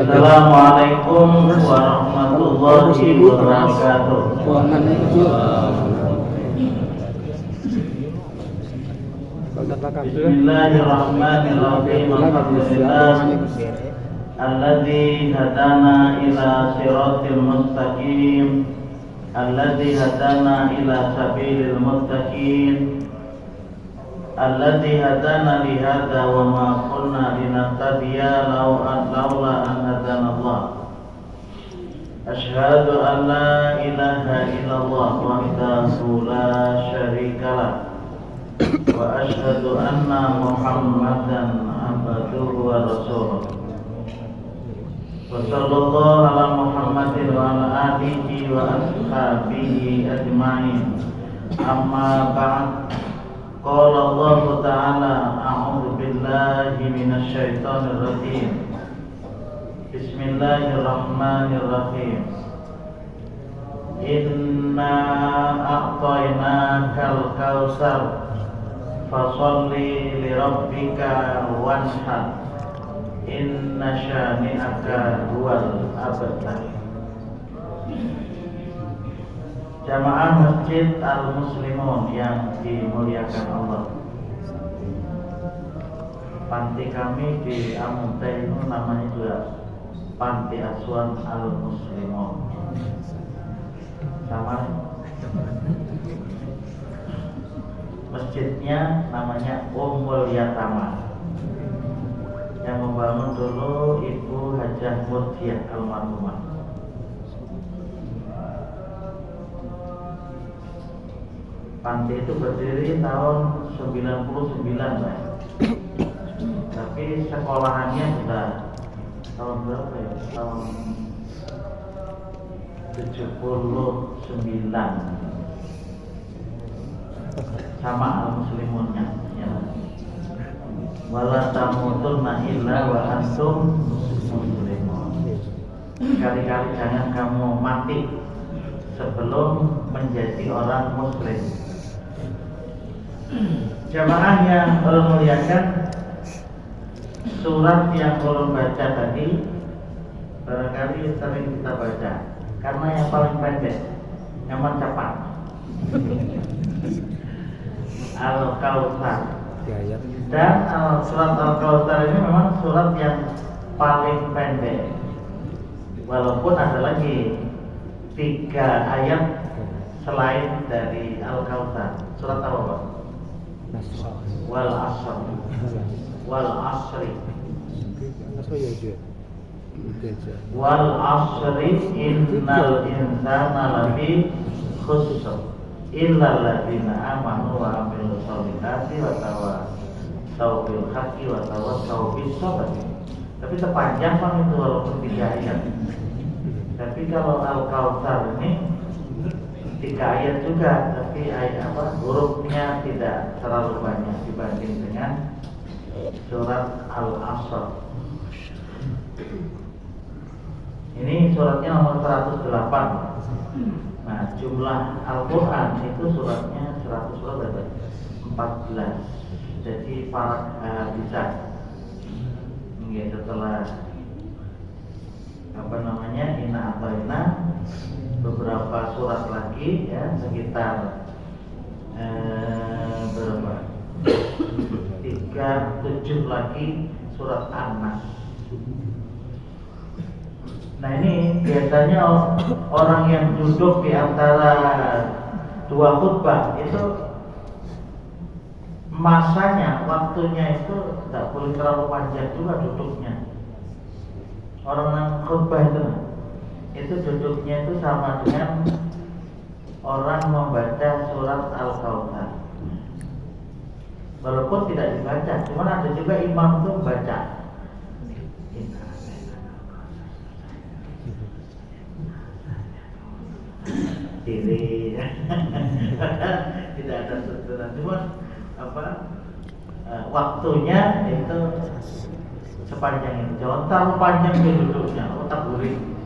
Assalamualaikum warahmatullahi wabarakatuh. Bismillahirrahmanirrahim. Alhamdulillah alladzi hadana ila siratil mustaqim, alladzi hadana ila sabilil muttaqin, alladzi hadana li hadza wa ma kunna linahtadiya laula an hadana Allah. Asyhadu an la ilaha illallah wahdahu la syarikalah wa asyhadu anna Muhammadan abduhu wa rasuluh. Wa sallallahu ala Muhammadin wa ala alihi wa ashabihi ajma'in. Amma ba'd. Qala Allah Ta'ala a'udzu billahi minasy syaithanir rajim. Bismillahirrahmanirrahim. Inna a'tainakal kautsar fasholli li rabbika wanhar. Inna syani'aka huwal abtar. Jamaah Masjid Al-Muslimun yang dimuliakan Allah, panti kami di Amunte itu namanya juga Panti Asuhan Al-Muslimun. Sama masjidnya namanya Ummul Yatama. Yang membangun dulu Ibu Hajah Murdiah almarhumah. Panti itu berdiri tahun 99 lah. Tapi sekolahannya sudah tahun berapa ya? Tahun 79. Sama Al-Muslimunnya ya. Wala tamutunna illa wa antum muslimun. Sekali-kali jangan kamu mati sebelum menjadi orang muslim. Jamaah yang Allah muliakan, surat yang Allah baca tadi barangkali sering kita baca karena yang paling pendek, yang cepat. Al-Kautsar. Dan surat Al-Kautsar ini memang surat yang paling pendek. Walaupun ada lagi 3 ayat selain dari Al-Kautsar. Surat apa, Pak? Wal Asr. Wal Asri. Wal Asri innal insana lafi khusr illal ladzina amanu wa amilus solihati wa tawassaw bil haqqi wa tawassaw bis sabr. Tapi sepanjang kan itu walaupun 3 ayat. Tapi kalau Al-Kautsar ini 3 ayat juga, tapi ayat hurufnya tidak terlalu banyak dibanding dengan surat Al-Asr. Ini suratnya nomor 108. Nah, jumlah Al-Quran itu suratnya 100 surat ada 14. Jadi para bisa setelah Inna A'taina beberapa surat lagi ya, sekitar berapa? 7 lagi surat An-Nas. Nah, ini biasanya orang yang duduk di antara 2 khutbah itu masanya, waktunya itu tidak boleh terlalu panjang juga duduknya. Orang yang khutbah itu duduknya itu sama dengan orang membaca surat Al-Kautsar. Walaupun tidak dibaca, cuma ada juga imam itu membaca. Diri tidak ada sentuhan, cuma waktunya itu sepanjang itu. Jangan terlalu panjang duduknya, otak guring.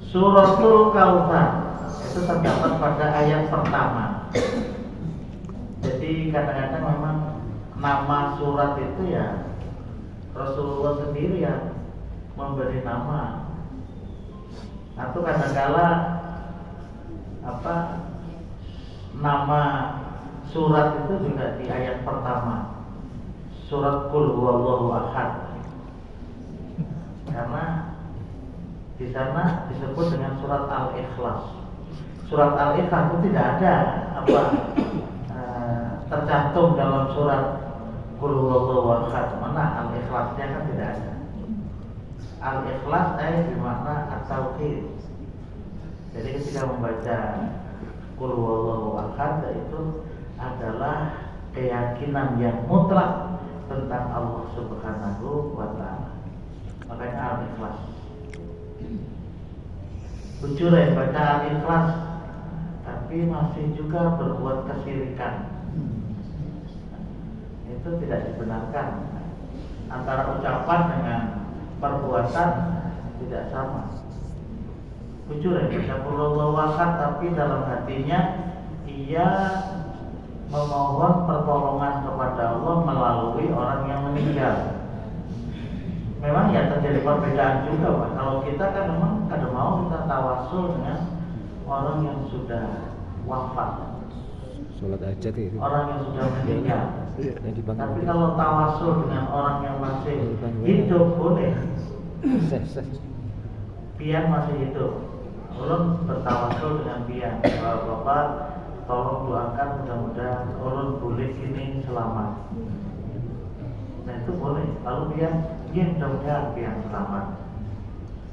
Suratul Kautsar itu terdapat pada ayat pertama. Jadi kadang-kadang memang nama surat itu ya Rasulullah sendiri yang memberi nama. Atau kadangkala nama surat itu juga di ayat pertama, surat Qul Huwallahu Ahad, karena di sana disebut dengan surat Al-Ikhlas. Surat Al-Ikhlas itu tidak ada tercantum dalam surat Qul Huwallahu Ahad. Mana Al-Ikhlasnya kan tidak ada. Al-Ikhlas bermakna at-tauhid. Jadi ketika membaca Qul Huwallahu Ahad itu adalah keyakinan yang mutlak tentang Allah Subhanahu wa Ta'ala. Makanya Al-Ikhlas. Jujur ya, baca Al-Ikhlas tapi masih juga berbuat kesyirikan, itu tidak dibenarkan. Antara ucapan dengan perbuatan tidak sama. Jujur ya, baca Qul Huwallahu Ahad tapi dalam hatinya ia memohon pertolongan kepada Allah melalui orang yang meninggal. Memang ya terjadi perbedaan juga, Pak. Kalau kita kan memang kadang mau kita tawasul dengan orang yang sudah wafat, sholat hajat itu, orang yang sudah meninggal. Tapi kalau tawasul dengan orang yang masih hidup boleh. Pian masih hidup, ulun bertawasul dengan pian. Bapak tolong doakan mudah-mudahan ulun boleh ini selamat. Nah itu boleh. Lalu pian, mudah-mudahan pian selamat.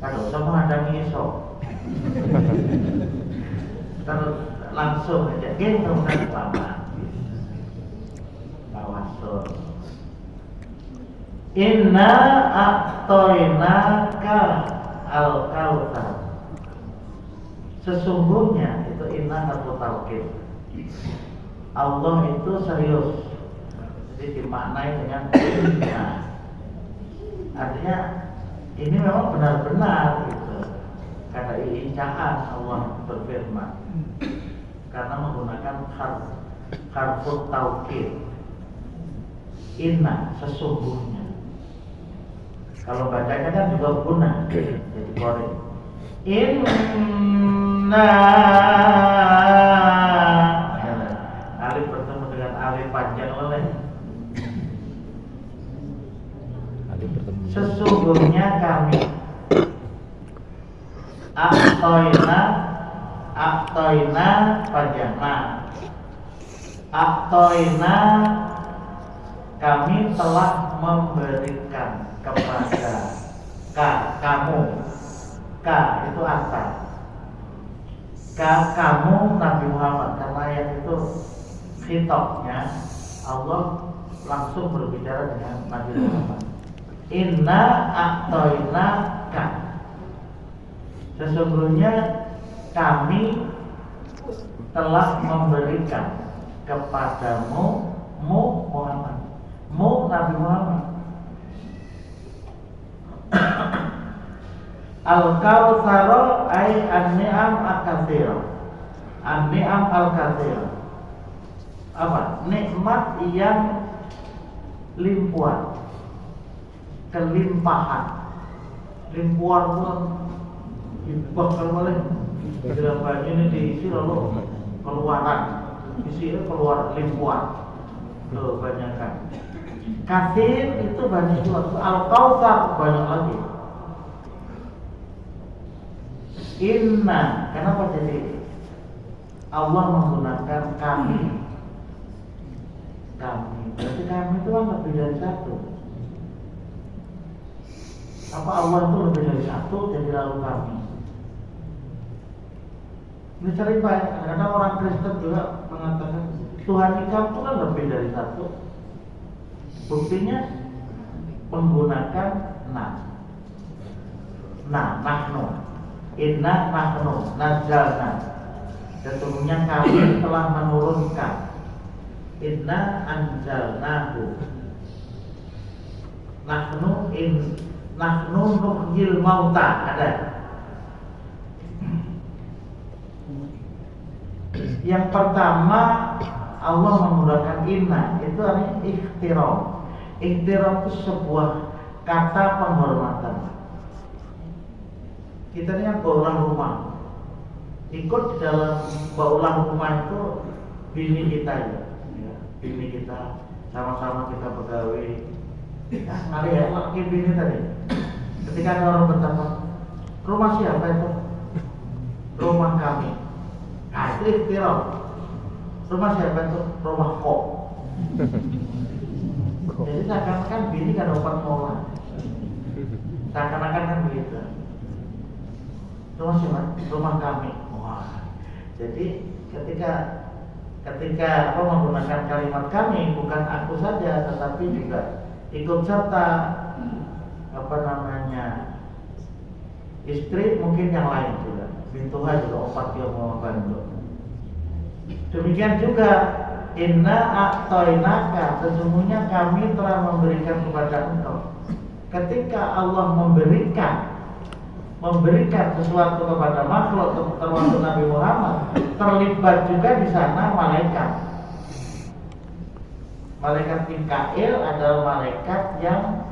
Kalau usah menghadang esok. Terus langsung aja, mudah-mudahan selamat. Tawasul. Inna a'toinaka al-kautsar. Sesungguhnya itu inna harfu taukid. Allah itu serius. Jadi dimaknai dengan inna. Artinya ini memang benar-benar gitu. Kata insaan Allah berfirman. Karena menggunakan harfu taukid. Inna sesungguhnya. Kalau bacanya kan juga guna, jadi qori. Inna, alif bertemu dengan alif panjang oleh. alif bertemu. Sesungguhnya kami Aktoina panjang. Aktoina kami telah memberikan kepada kamu. Itu atas. Kamu Nabi Muhammad, karena ayat itu khitabnya Allah langsung berbicara dengan Nabi Muhammad. Inna a'toina ka. Sesungguhnya kami telah memberikan kepadamu Muhammad, Nabi Muhammad, al-kautsar ay an-ni'am al-katsira. An-ni'am al-katsira. Apa? Nikmat yang limpahan. Kelimpahan. Limpahan pun limpah kalau boleh. Dalam baju ini diisi lalu keluaran. Isinya keluar limpahan. Kebanyakan. Katsir itu banyak juga. Al-kautsar banyak lagi. Inna, kenapa jadi Allah menggunakan kami? Berarti kami itu kan lebih dari satu. Apa Allah itu lebih dari satu, jadi lalu kami? Ini sering banyak, karena orang Kristen juga mengatakan Tuhan kamu itu kan lebih dari satu. Buktinya menggunakan nahnu. Inna nahnu nazzalna. Sesungguhnya kami telah menurunkan. Inna anzalnahu. Nahnu nuhyil mauta. Ada. Yang pertama Allah menggunakan inna, itu artinya ikhtiram. Ikhtiram itu sebuah kata penghormatan. Kita ini yang baulah rumah, ikut di dalam baulah rumah itu bini kita ya, bini kita, sama-sama kita pegawai. Kali ya, laki bini tadi. Ketika ada orang bertanya, rumah siapa itu? Rumah kami. Nah itu ikhtiar. Rumah siapa itu? Rumah kok. Jadi seakan-akan bini kan dapat mola. Seakan-akan kan begitu. Rumah siapa? Rumah kami. Wah. Jadi ketika menggunakan kalimat kami, bukan aku saja, tetapi juga ikut serta istri, mungkin yang lain juga, bintuha juga opat dia mau bantu. Demikian juga inna a'tainaka, sesungguhnya kami telah memberikan kepada engkau. Ketika Allah memberikan sesuatu kepada makhluk termasuk Nabi Muhammad, terlibat juga di sana malaikat. Malaikat Mikail adalah malaikat yang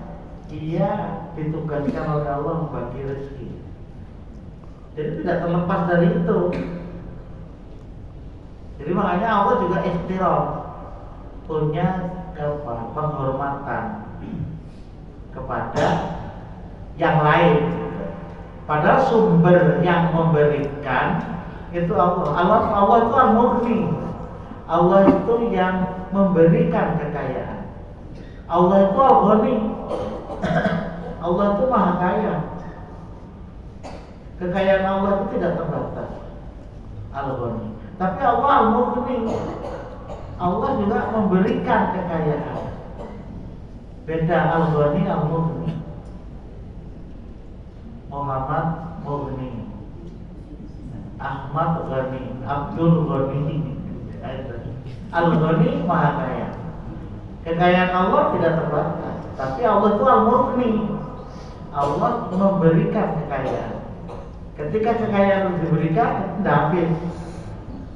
ia ditugaskan oleh Allah membagi rezeki. Jadi tidak terlepas dari itu. Jadi makanya Allah juga ihtiram, punya penghormatan kepada yang lain. Padahal sumber yang memberikan itu Allah. Allah itu al-mughni. Allah itu yang memberikan kekayaan. Allah itu al-ghani. Allah itu maha kaya. Kekayaan Allah itu tidak terbatas. Al-ghani. Tapi Allah al-mughni. Allah juga memberikan kekayaan. Beda al-ghani al-mughni. Muhammad mughni, Ahmad ghani, Abdul ghani. Al-ghani maha kaya. Kekayaan Allah tidak terbatas. Tapi Allah itu al-mughni. Allah memberikan kekayaan. Ketika kekayaan diberikan, tidak habis.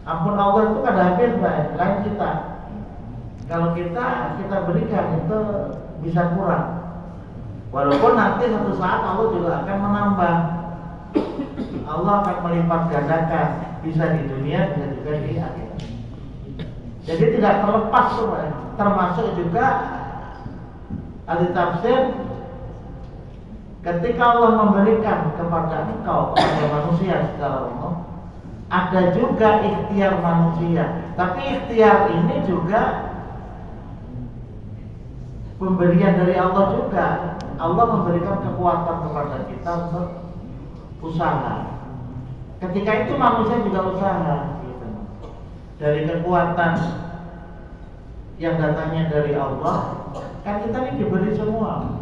Ampun Allah itu kada habis, lain kita. Kalau kita berikan itu bisa kurang. Walaupun nanti suatu saat Allah juga akan menambah. Allah akan melipat gandakan, bisa di dunia, bisa juga di akhirat. Jadi tidak terlepas, termasuk juga ahli tafsir, ketika Allah memberikan kepada engkau, kepada manusia secara umum, ada juga ikhtiar manusia. Tapi ikhtiar ini juga pemberian dari Allah juga. Allah memberikan kekuatan kepada kita untuk usaha. Ketika itu manusia juga usaha, gitu. Dari kekuatan yang datangnya dari Allah, kan kita ini diberi semua.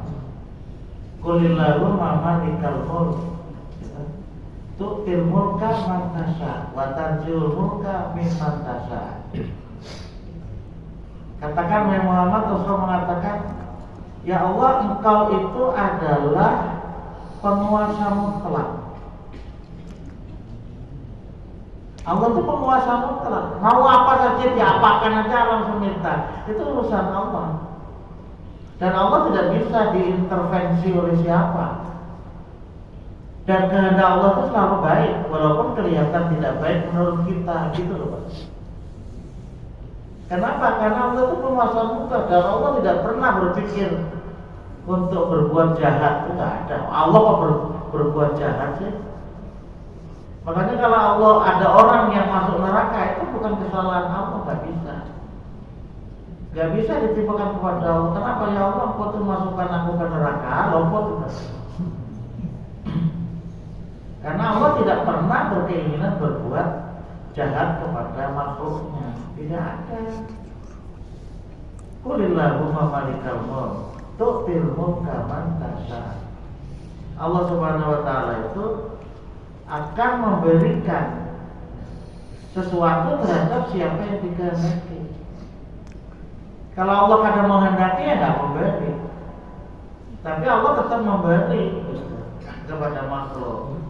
Qulillahu malikal mulk, tu'til mulka man tasha wa tanzi'ul mulka mimman tasha. Katakan Muhammad, Rasul mengatakan, ya Allah, engkau itu adalah penguasa mutlak. Allah itu penguasa mutlak. Mau apa saja diapakan aja langsung minta. Itu urusan Allah. Dan Allah tidak bisa diintervensi oleh siapa. Dan kehendak Allah itu selalu baik, walaupun kelihatan tidak baik menurut kita, gitu loh Pak. Kenapa? Karena Allah itu penguasa mutlak dan Allah tidak pernah berpikir untuk berbuat jahat, itu tidak ada. Allah kok berbuat jahat sih? Makanya kalau Allah ada orang yang masuk neraka, itu bukan kesalahan Allah, nggak bisa. Nggak bisa ditimpakan kepada Allah. Kenapa ya Allah, kau tuh masukkan aku ke neraka? Lopot juga. Karena Allah tidak pernah berkeinginan berbuat jahat kepada makhluknya. Tidak ada. Qulillahumma malikal mulk tu'til mulka man tasha. Allah Subhanahu wa taala itu akan memberikan sesuatu terhadap siapa yang dikehendaki. Kalau Allah kadang menghendaki, ya nggak memberi. Tapi Allah tetap memberi kepada makhluk.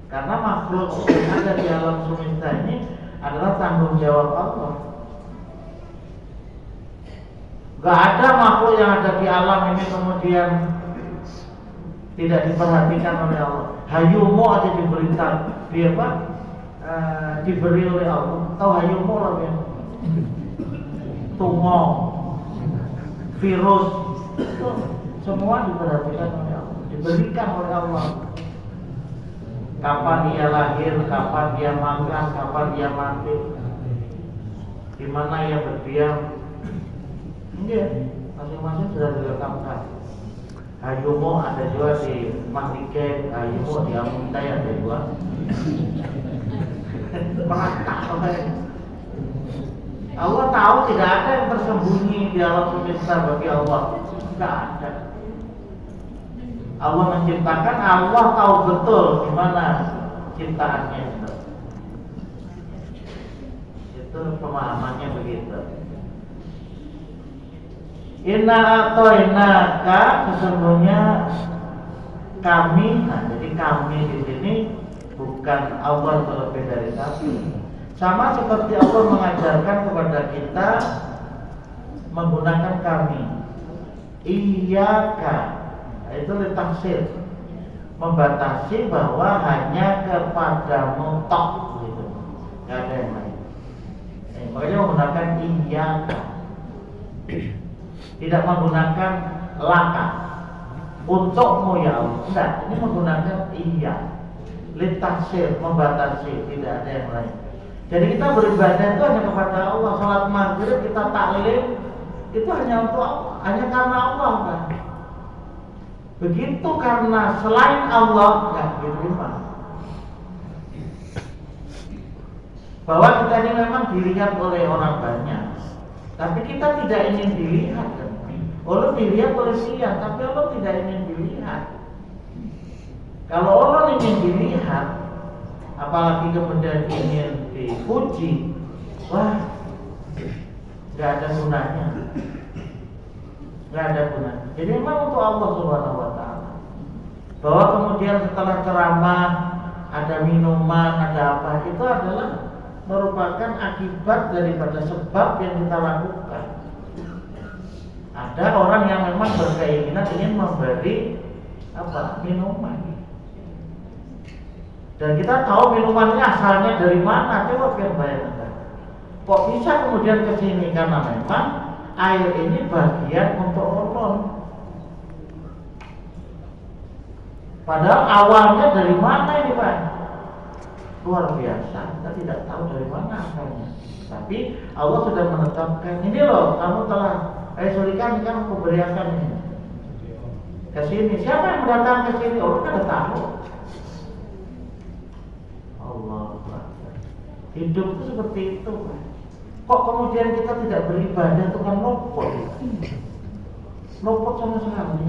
Karena makhluk yang ada di alam semesta ini adalah tanggung jawab Allah. Gak ada makhluk yang ada di alam ini kemudian tidak diperhatikan oleh Allah. Hayumu aja diberikan, dia apa? Diberi oleh Allah. Tahu hayumu lah ya? Tungo, virus, itu semua diperhatikan oleh Allah, diberikan oleh Allah. Kapan dia lahir, kapan dia makan, kapan dia mati, di mana ia berdiam. Iya, masing-masing sudah direkamkan. Hayumu ada juga di Mahliken, hayumu di Amuntai ada juga. Merata Allah tahu tidak ada yang tersembunyi di alam semesta bagi Allah. Tidak ada. Allah menciptakan, Allah tahu betul di mana ciptaannya itu. Itu pemahamannya begitu. Inna atoinaka, sesungguhnya kami. Nah, jadi kami di sini bukan Allah terlebih dari kami. Sama seperti Allah mengajarkan kepada kita menggunakan kami. Iyyaka, itu litaksir, membatasi bahwa hanya kepadamu tok gitu, nggak ada yang lain. Makanya menggunakan iyyaka, tidak menggunakan laka, untukmu ya Allah. Enggak, ini menggunakan iya, litaksir, membatasi, tidak ada yang lain. Jadi kita beribadah itu hanya kepada Allah. Salat maghrib kita taklim itu hanya untuk Allah, hanya karena Allah kan. Begitu karena selain Allah nggak diterima. Bahwa kita ini memang dilihat oleh orang banyak, tapi kita tidak ingin dilihat kan? Allah dilihat oleh dia, tapi Allah tidak ingin dilihat. Kalau Allah ingin dilihat, apalagi kemudian ingin dipuji, wah, nggak ada gunanya, nggak ada gunanya. Jadi memang untuk Allah Subhanahu Wa Taala. Bahwa kemudian setelah ceramah ada minuman, ada apa, itu adalah merupakan akibat daripada sebab yang kita lakukan. Ada orang yang memang berkeinginan ingin memberi apa minuman, dan kita tahu minumannya asalnya dari mana. Coba biar bayangkan, kok bisa kemudian ke sini, karena memang air ini bagian untuk Allah. Padahal awalnya dari mana ini Pak? Luar biasa, kita tidak tahu dari mana asalnya. Tapi Allah sudah menetapkan, ini loh kamu telah Sulika kan aku berikan ini ke sini. Siapa yang datang ke sini? Allah kan tahu. Allah, hidup itu seperti itu. Kok kemudian kita tidak beribadah, itu kan lopot. Lopot sama sekali.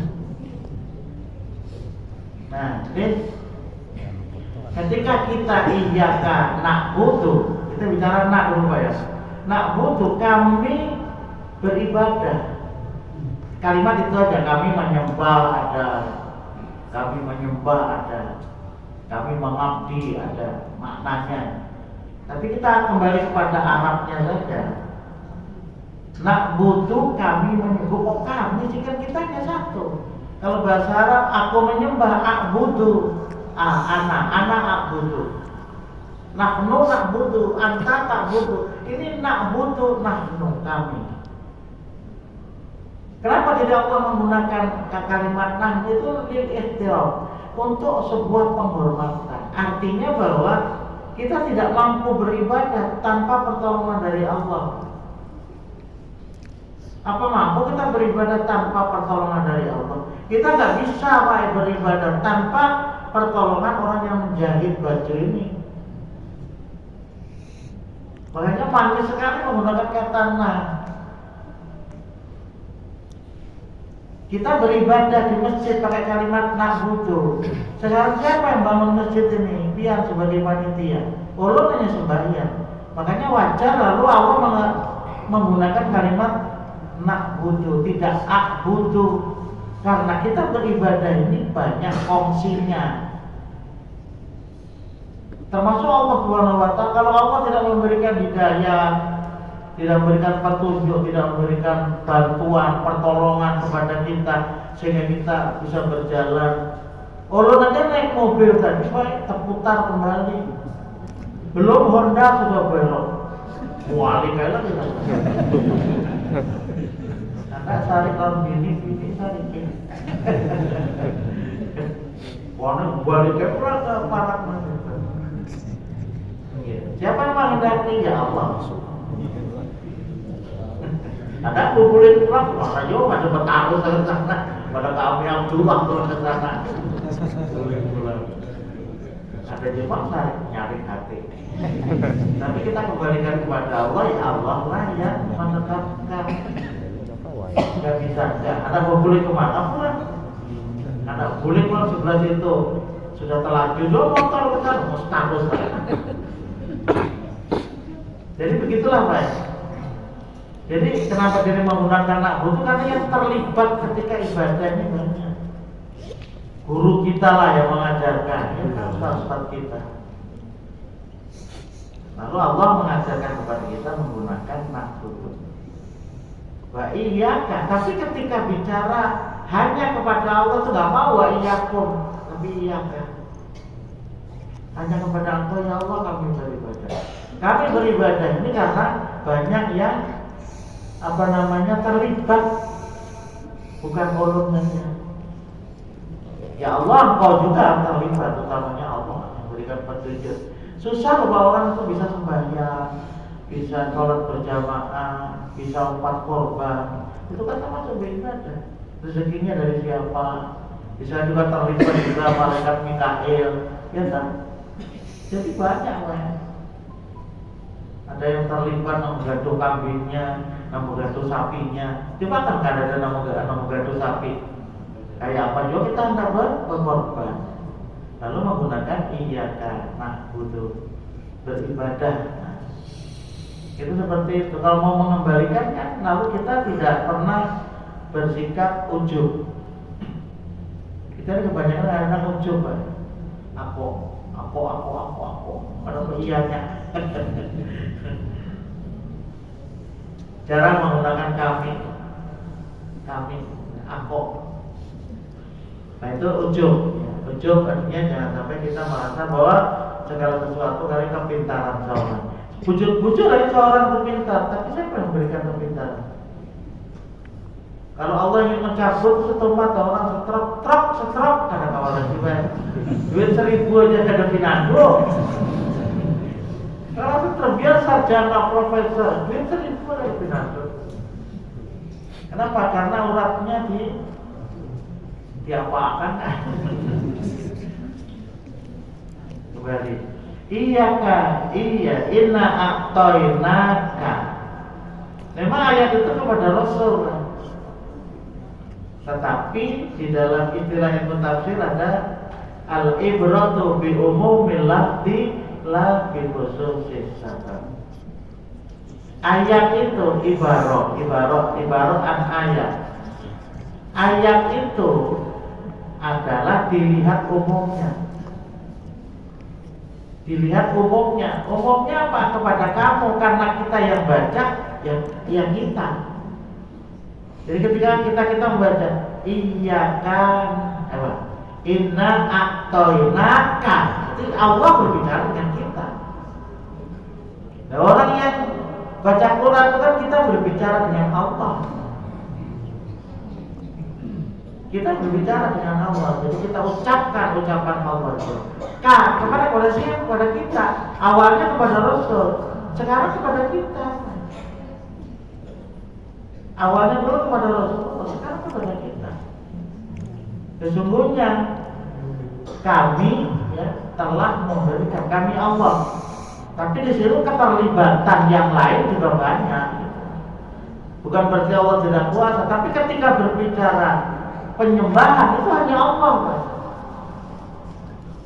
Nah, jadi ketika kita iyyaka na'budu, kita bicara nak dulu Pak ya. Na'budu, kami beribadah. Kalimat itu aja, kami menyembah ada, kami menyembah ada, kami mengabdi ada maknanya. Tapi kita kembali kepada Arabnya saja. Na'budu, kami menyembah. Kok kami sih, kan kita hanya satu. Kalau bahasa Arab, aku menyembah, a'budu, ana a'budu, nahnu na'budu, anta ta'budu. Ini na'budu, nahnu, kami. Kenapa tidak Allah menggunakan kalimat nahnu itu lil ihtiram, untuk sebuah penghormatan. Artinya bahwa kita tidak mampu beribadah tanpa pertolongan dari Allah. Apa mampu kita beribadah tanpa pertolongan dari Allah? Kita nggak bisa beribadah tanpa pertolongan orang yang menjahit baju ini. Makanya manis sekali menggunakan kata nah. Kita beribadah di masjid pakai kalimat na'budu. Sekarang siapa yang bangun masjid ini? Biar sebagai panitia. Allah hanya sembahyang. Makanya wajar lalu Allah menggunakan kalimat na'budu, tidak a'budu. Karena kita beribadah ini banyak fungsinya. Termasuk Allah Subhanahu wa Ta'ala. Kalau Allah tidak memberikan hidayah, tidak memberikan petunjuk, tidak memberikan bantuan, pertolongan kepada kita sehingga kita bisa berjalan Ulun aja naik mobil tadi, Pak, terputar kembali. Belum Honda sudah belok. Wali kayak kita. Anak sari tahun bini sari kini. Warna balik ke parak mana? Siapa yang menghendaki? Ya Allah. Ada kumpulin pulang, masa yo ada bertaruh ke sana, pada kami yang jual turun ke sana. Ada juga nyari hati. Tapi kita kembalikan kepada Allah, ya Allah lah yang menetapkan. Nggak bisa, ada boleh kemana pun. Ada boleh pulang sebelah situ. Sudah terlanjur, motor ke sana, status lah. Jadi begitulah Pak. Jadi kenapa diri menggunakan na'budu? Karena yang terlibat ketika ibadahnya banyak. Guru kita lah yang mengajarkan, ya ustaz-ustaz kita. Lalu Allah mengajarkan kepada kita menggunakan na'budu. Wa iyyaka, tapi ketika bicara hanya kepada Allah itu nggak mau wa iyyakum, tapi iyyaka. Hanya kepada Engkau ya Allah kami beribadah. Kami beribadah ini karena banyak yang terlibat, bukan ulunnya. Ya Allah, Engkau juga terlibat, utamanya Allah yang berikan petunjuk. Susah bahwa orang itu bisa sembahyang, bisa sholat berjamaah, bisa 4 korban. Itu kan termasuk beribadah. Rezekinya dari siapa? Bisa juga terlibat juga malaikat Mikail, ya kan? Jadi banyak lah. Ada yang terlibat menggaduh kambingnya, menggaduh sapinya. Coba kan ada menggaduh sapi. Kayak apa juga kita hendak berkorban. Lalu menggunakan iyyaka na'budu, beribadah. Nah, itu seperti itu. Kalau mau mengembalikan kan, lalu kita tidak pernah bersikap ujub. Kita kebanyakan anak ujub, Pak. Aku. Ada iyanya. Jarang menggunakan kami, aku. Nah itu ujub. Ujub artinya jangan sampai kita merasa bahwa segala sesuatu dari kepintaran seorang. Bujur dari seorang itu pintar, tapi siapa yang memberikan kepintaran? Kalau Allah ingin mencabut setempat orang setrok, ada kawalan juga. Duit 1.000 aja ada pinando. Kalau itu terbiasa sarjana profesor, duit 1.000 ada pinando. Kenapa? Karena uratnya diapakan. Kembali. Iya, inna a'tainaka. Memang ayat itu kepada Rasul. Tetapi di dalam istilah yang tafsir ada al-ibratu bi umumil lafzi la bi khususis sabab. Ayat itu ibarat ayat. Ayat itu adalah dilihat umumnya. Umumnya apa? Kepada kamu, karena kita yang baca, yang kita. Jadi ketika kita membaca iyyaka inna a'tainaka, itu Allah berbicara dengan kita. Nah, orang yang baca Quran itu kan kita berbicara dengan Allah. Kita berbicara dengan Allah, jadi kita ucapkan ucapan Allah itu. Kepada siapa? Kepada kita. Awalnya kepada Rasul, sekarang kepada kita. Awalnya dulu kepada Rasulullah, sekarang kepada kita. Sesungguhnya kami telah memberikan, kami Allah. Tapi di sini keterlibatan yang lain juga banyak. Bukan berarti Allah tidak kuasa, tapi ketika berbicara penyembahan itu hanya Allah, Pak.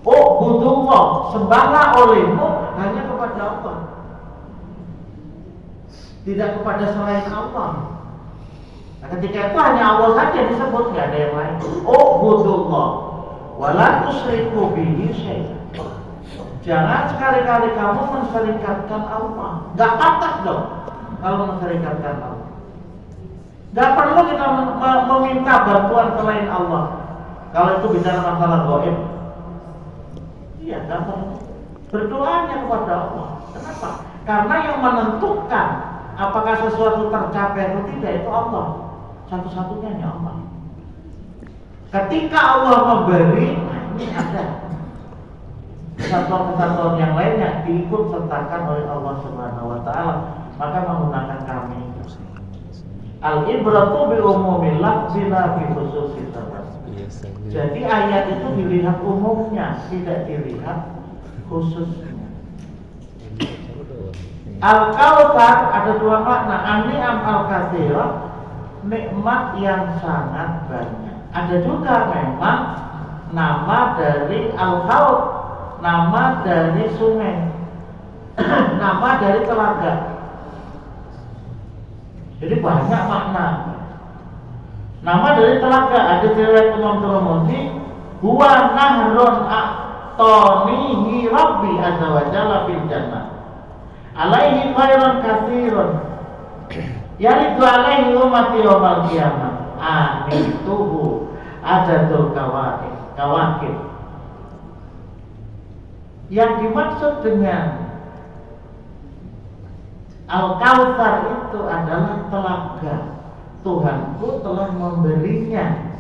Oh, budullah, sembahlah olehmu hanya kepada Allah, tidak kepada selain Allah. Nah, ketika itu hanya Allah saja disebut, tidak ada yang lain. Oh, budullah, wala tusyriku bihi syai'an. Jangan sekali-kali kamu menserikatkan Allah. Gak pantas dong kalau menserikatkan Allah. Gak perlu kita meminta bantuan selain Allah. Kalau itu bicara masalah gaib, iya gampang. Berdoanya kepada Allah. Kenapa? Karena yang menentukan apakah sesuatu tercapai atau tidak itu Allah. Satu-satunya hanya Allah. Ketika Allah memberi, ini ada kesatuan-kesatuan yang lainnya diikut sertakan oleh Allah Subhanahu wa taala, maka menggunakan kami. Al-ibratu bi umumil lafzi la bi khususis sabab. Jadi ayat itu dilihat umumnya, tidak dilihat khususnya. Al-Kautsar ada dua makna, an-ni'am al-katsirah, nikmat yang sangat banyak. Ada juga memang nama dari Al-Kaut, nama dari sungai, nama dari telaga. Jadi banyak makna. Nama dari telaga ada riwayat Imam Tirmidzi, huwa nahrun a'tanihi rabbi azza wa jalla fil jannah. Alaihi khairun katsirun. Yaridu alaihi ummati yaumal qiyamah. Anituhu adadul kawakib. Yang dimaksud dengan Al-Kautsar itu adalah telaga. Tuhanku telah memberinya.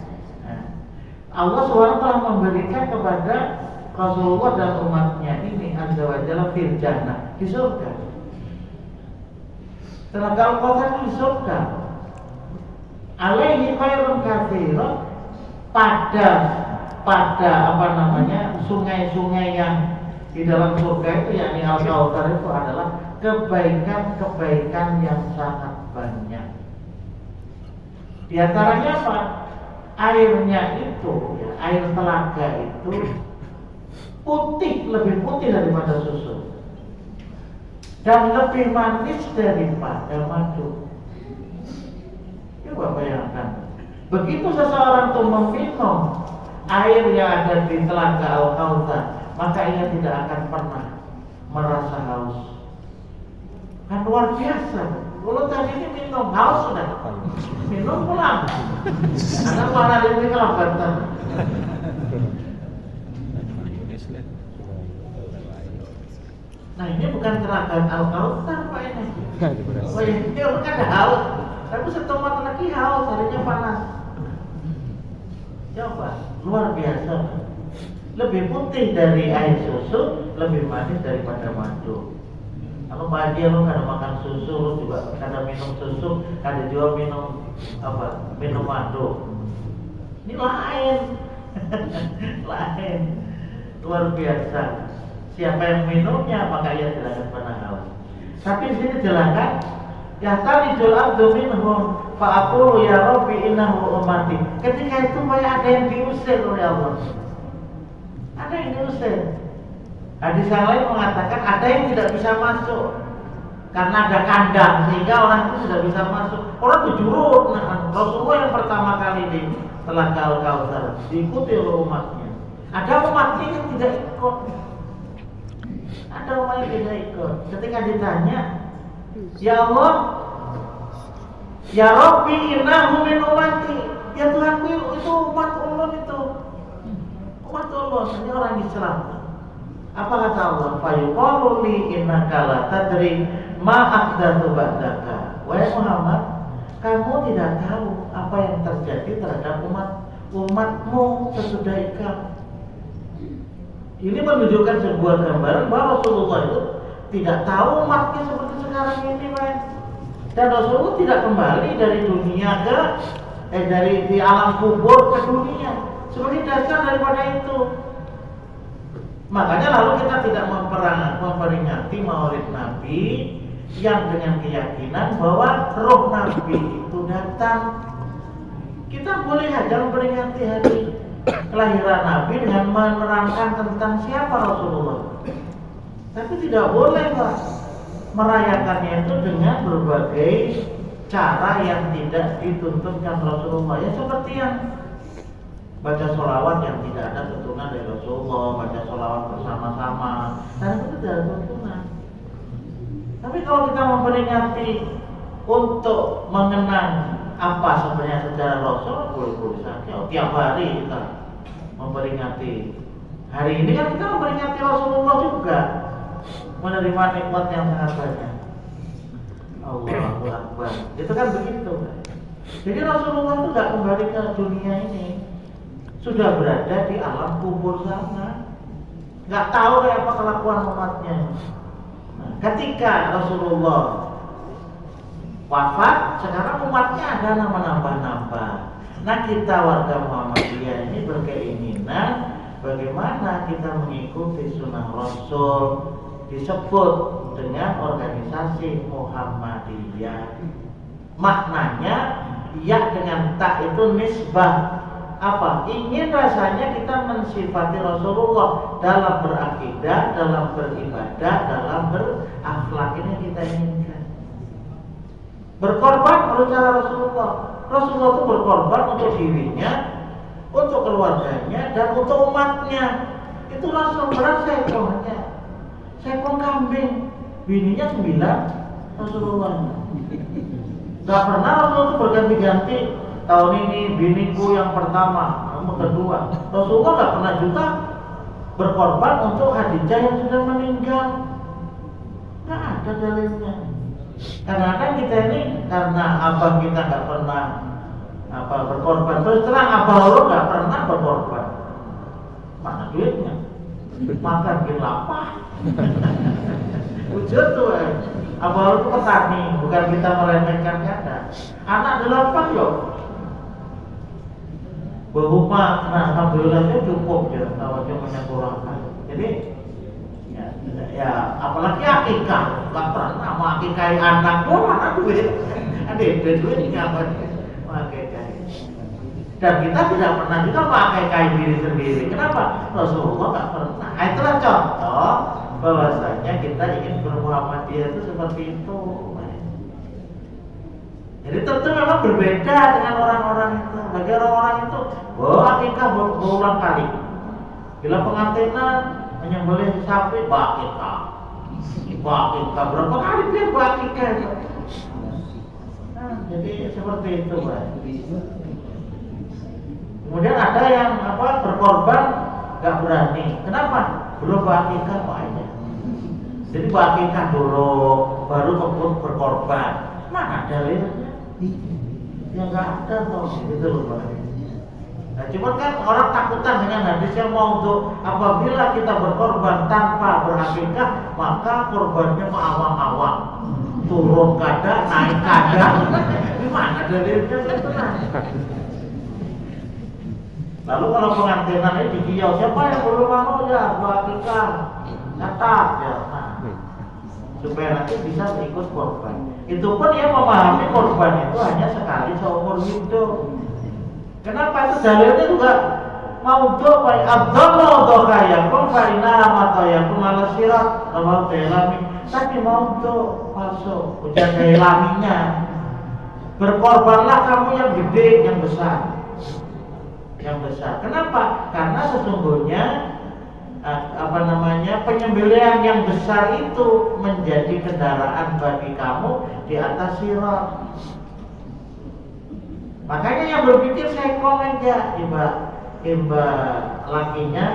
Allah SWT telah memberikan kepada Rasulullah dan umatnya ini azza wa jalla fil jannah, di surga. Telaga Al-Kautsar di surga. Alaihi khairun katsirun, pada sungai-sungai yang di dalam surga itu, yakni Al-Kautsar itu adalah kebaikan-kebaikan yang sangat banyak. Di antaranya apa? Airnya itu, air telaga itu putih, lebih putih daripada susu dan lebih manis daripada madu. Coba bayangkan, begitu seseorang itu meminum air yang ada di telaga Al-Kautsar, maka ia tidak akan pernah merasa haus. Kan luar biasa. Kalau tadi ini minum haus sudah, minum pulang. Karena mana ini kelambatan. Nah ini bukan telaga Al-Kautsar Pak ini. Oh ini bukan haus, tapi setelah lagi haus, harinya panas. Coba, luar biasa. Lebih putih dari air susu, lebih manis daripada madu. Kalau Pak Haji lu kada makan susu, lu juga kada minum susu, kada juga minum madu. Ini lain. Lain. Luar biasa. Siapa yang minumnya maka ia tidak akan pernah haus. Tapi di sini jelaskan, ya talijul abdu minhum fa aqulu ya rabbi innahu ummati. Ketika itu banyak ada yang diusir oleh Allah. Ada yang diusir. Hadis yang lain mengatakan ada yang tidak bisa masuk karena ada kandang, sehingga orang itu tidak bisa masuk. Orang berjurut. Nah, Rasulullah yang pertama kali di telaga Al-Kautsar diikuti oleh umatnya. Ada umatnya yang tidak ikut. Ada umat yang tidak ikut. Ketika ditanya, ya Allah, ya Rabbi innahu min ummati. Ya Tuhanku, itu umat Allah itu. Umat Allah, ini orang Islam. Apa kata Allah? Fayuqalu li innaka la tadri ma ahdatsu ba'daka. Wahai Muhammad, kamu tidak tahu apa yang terjadi terhadap umatmu sesudah kamu. Ini menunjukkan sebuah gambaran bahwa Rasulullah itu tidak tahu umatnya seperti sekarang ini, men. Dan Rasulullah tidak kembali dari dunia dari di alam kubur ke dunia sebagai dasar daripada itu. Makanya lalu kita tidak memperingati Maulid Nabi yang dengan keyakinan bahwa roh Nabi itu datang. Kita boleh saja memperingati hari kelahiran Nabi dengan menerangkan tentang siapa Rasulullah. Tapi tidak boleh Pak merayakannya itu dengan berbagai cara yang tidak dituntunkan Rasulullah. Ya seperti yang baca sholawat yang tidak ada tuntunan dari Rasulullah, baca sholawat bersama-sama, dan itu tidak ada tuntunan. Tapi kalau kita memperingati untuk mengenang apa sebenarnya sejarah Rasul, boleh-boleh saja. Tiap hari kita memperingati hari ini kan kita memperingati Rasulullah juga menerima nikmat yang sangat banyak. Allahu Akbar. Itu kan begitu. Jadi Rasulullah itu nggak kembali ke dunia ini, sudah berada di alam kubur sana. Nggak tahu kayak apa kelakuan umatnya. Nah, ketika Rasulullah wafat, sekarang umatnya ada nama nambah-nambah. Nah, kita warga Muhammadiyah ini berkeinginan bagaimana kita mengikuti sunnah Rasul, disebut dengan organisasi Muhammadiyah. Maknanya ya dengan tak itu nisbah. Apa? Ingin rasanya kita mensifati Rasulullah dalam berakidah, dalam beribadah, dalam berakhlak. Ini kita inginkan. Berkorban menurut cara Rasulullah. Rasulullah itu berkorban untuk dirinya, untuk keluarganya, dan untuk umatnya. Itu Rasul berat seekornya. Seekor kambing, bininya 9, Rasulullah. Gak pernah Rasulullah itu berganti-ganti. Tahun ini biniku yang pertama, yang kedua. Rasulullah gak pernah juga berkorban untuk Khadijah yang sudah meninggal. Gak ada dalilnya. Kadang-kadang kita ini karena abang kita gak pernah berkorban. Terus terang abang lo gak pernah berkorban. Mana duitnya? Makan lapar. Wujud tuh, abang lo itu petani, bukan kita meremehkan kata. Anak 8 loh. Berhubung, nah alhamdulillahnya cukup ya, kalau cuma kurangkan. Jadi ya apalagi akikah, nggak pernah mau akikahi anak, mana duit, ada duitnya apa? Akikah. Dan kita tidak pernah juga mengakikahi diri sendiri. Kenapa? Rasulullah nggak pernah. Nah, itulah contoh bahwasanya kita ingin bermuhammadiyah itu seperti itu. Jadi tentu memang berbeda dengan orang-orang itu. Bagi orang-orang itu, akikah berulang kali. Bila pengantinan menyembelih sapi, akikah berapa kali dia akikah itu. Nah, jadi seperti itu, Pak. Kemudian ada yang berkorban nggak berani. Kenapa? Belum akikah Pak aja. Jadi akikah dulu, baru kebun berkorban. Mana dalilnya? Ya nggak ada toh, gitu loh Pak. Nah, cuman kan orang takutan dengan hadis yang mau untuk apabila kita berkorban tanpa berakikah, maka korbannya awang-awang, turun kada, naik kada. Gimana dalilnya? Lalu kalau pengantinannya di Kiau, siapa yang belum mau ya berakikah? Catat ya. Nah, supaya nanti bisa ikut korban. Itu pun dia memahami korban itu hanya sekali seumur hidup. Kenapa itu dalilnya juga mau do baik abdul do kaya pun karina mata ya pun malas sirat kalau telami tapi mau do palsu ujar telaminya berkorbanlah kamu yang gede yang besar kenapa? Karena sesungguhnya penyembelihan yang besar itu menjadi kendaraan bagi kamu di atas sirat. Makanya yang berpikir sekong aja imba lakinya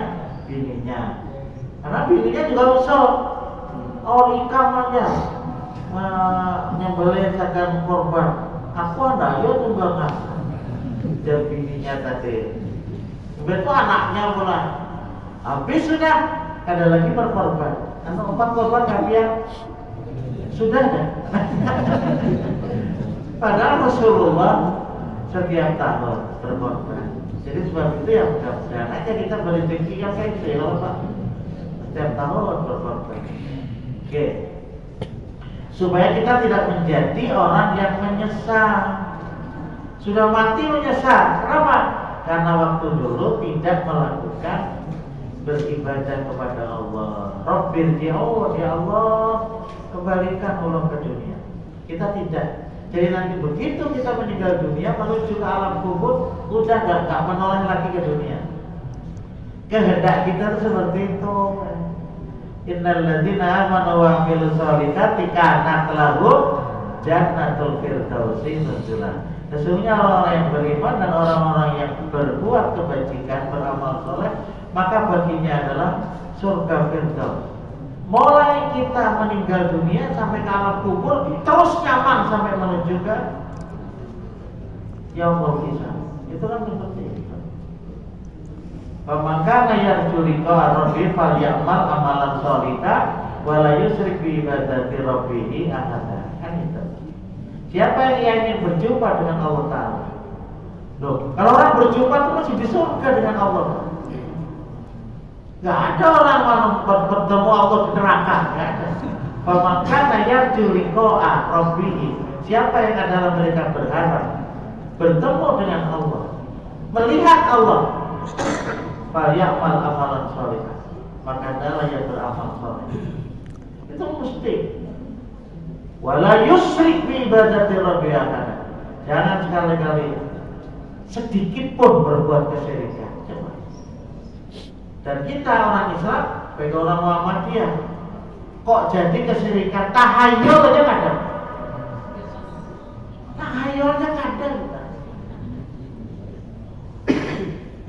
bininya. Karena bininya juga usul. Ikam aja nyembelih sakan korban. Aku ada yo juga kan. Dan bininya tadi. Itu anaknya mulai. Habis sudah ada lagi berkorban. 4 korban kalian sudah ada. Padahal Rasulullah setiap tahun berkorban. Jadi sebab itu ya mudah-mudahan aja kita berrezeki yang kayak gitu ya Pak. Setiap tahun berkorban. Oke. Supaya kita tidak menjadi orang yang menyesal. Sudah mati menyesal. Kenapa? Karena waktu dulu tidak melakukan beribadah kepada Allah. Rabbir ya Allah, kembalikan ulang ke dunia. Kita tidak. Jadi nanti begitu kita meninggal dunia menuju ke alam kubur, udah gak menoleh lagi ke dunia. Kehendak kita itu seperti itu. Innal ladzina amanu wa amilus solihati kanat lahum jannatul firdausi nuzulan. Sesungguhnya orang-orang yang beriman dan orang-orang yang berbuat kebajikan, beramal soleh, maka baginya adalah surga Firdaus. Mulai kita meninggal dunia sampai ke alam kubur terus nyaman sampai menuju ke yaumul hisab. Itu kan seperti itu. Maka yarju liqa rabbi falyamal amalan sholihah wa la yusyrik bi ibadati rabbih ahada. Kan itu. Siapa yang ingin berjumpa dengan Allah Ta'ala? Loh, kalau orang berjumpa itu masih di surga dengan Allah. Gak ada orang bertemu Allah di neraka, gak ada. Maka yarju liqa rabbih. Siapa yang adalah mereka berharap bertemu dengan Allah, melihat Allah, falyamal amalan sholihah, maka adalah yang beramal soleh. Itu mesti. Wala yusyrik bi ibadati rabbi ahada. Jangan sekali-kali sedikit pun berbuat kesyirikan. Coba. Dan kita orang Islam, bagi orang Muhammadiyah, kok jadi kesyirikan? Tahayul aja kadang. Tahayul aja kadang.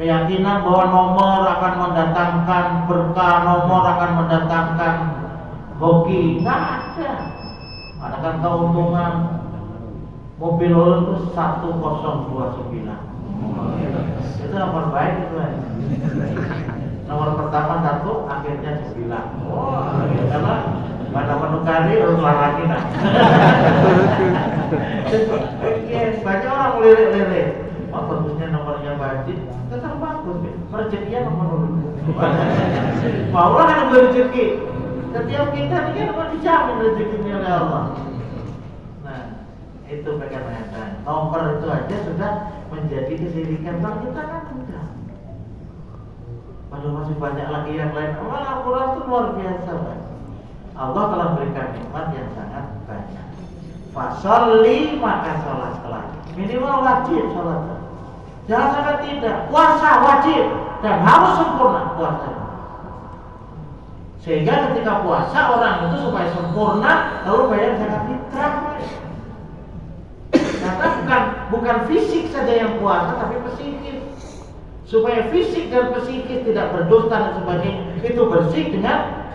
Keyakinan bahwa nomor akan mendatangkan berkah, nomor akan mendatangkan hoki, nggak ada. Adakan keuntungan mobil ulun itu 1029. Itu nomor baik itu kan. Nomor pertama 1, akhirnya 9. Wah, karena pada menukari ulun lagi nah. Banyak orang lirik-lirik. Oh, bagusnya nomornya Bajit, tetap bagus. Rezekinya nomor 2. Maulah kan rezeki. Setiap kita ini kan dijamin rezekinya oleh Allah. Nah, itu perkataan. Nomor itu aja sudah menjadi kesyirikan. Kalau kita kan enggak. Padahal masih banyak lagi yang lain. Wah, Al-Quran itu luar biasa, Pak. Allah telah berikan nikmat yang sangat banyak. Fasolli, maka sholatlah. Minimal wajib sholat. Jangan sampai tidak. Puasa wajib dan harus sempurna puasanya. Sehingga ketika puasa orang itu supaya sempurna lalu bayar zakat fitrah. Karena bukan fisik saja yang puasa tapi psikis. Supaya fisik dan psikis tidak berdusta dan sebagainya itu bersih dengan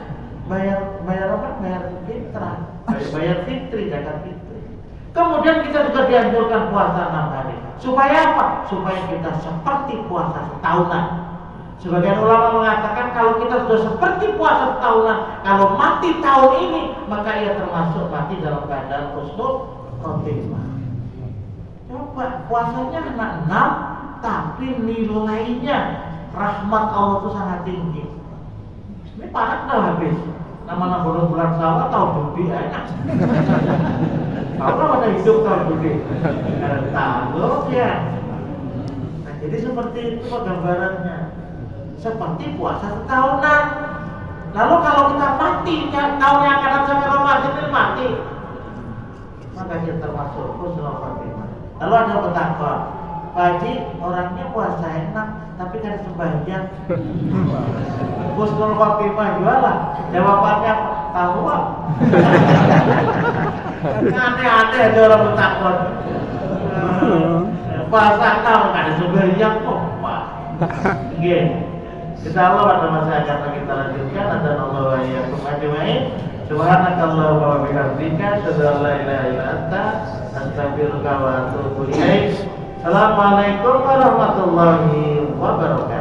bayar apa? Bayar fitrah, bayar fitri, zakat fitri. Kemudian kita juga dianjurkan puasa 6 hari. Supaya apa? Supaya kita seperti puasa setahunan. Sebagian ulama mengatakan kalau kita sudah seperti puasa tahunan, kalau mati tahun ini, maka ia termasuk mati dalam keadaan husnul khotimah. Coba puasanya 6, tapi nilainya rahmat Allah itu sangat tinggi. Ini parat dah habis. Nama-nama bulan Syawal tahun judi enak. Kalau ada hidup tahun judi, tahu ya. Nah, jadi seperti itu gambarannya. Seperti puasa setahunan. Lalu kalau kita mati tahun yang akan datang sampai Ramadan ini mati, maka kita termasuk husnul khotimah. Lalu ada bertakwa, Pak Haji orangnya puasa enak tapi kan sembahyang. Husnul khotimah jualan. Jawabannya tahu apa? Aneh-aneh aja orang bertakwa. Puasa tahun kan sembahyang kok, Pak. Gini. Insyaallah pada masa yang akan kita lanjutkan dan Allah wa iyyakum ajmain. Subhanakallahumma wa bihamdika asyhadu an la ilaha illa anta astaghfiruka wa atubu ilaik. Assalamualaikum warahmatullahi wabarakatuh.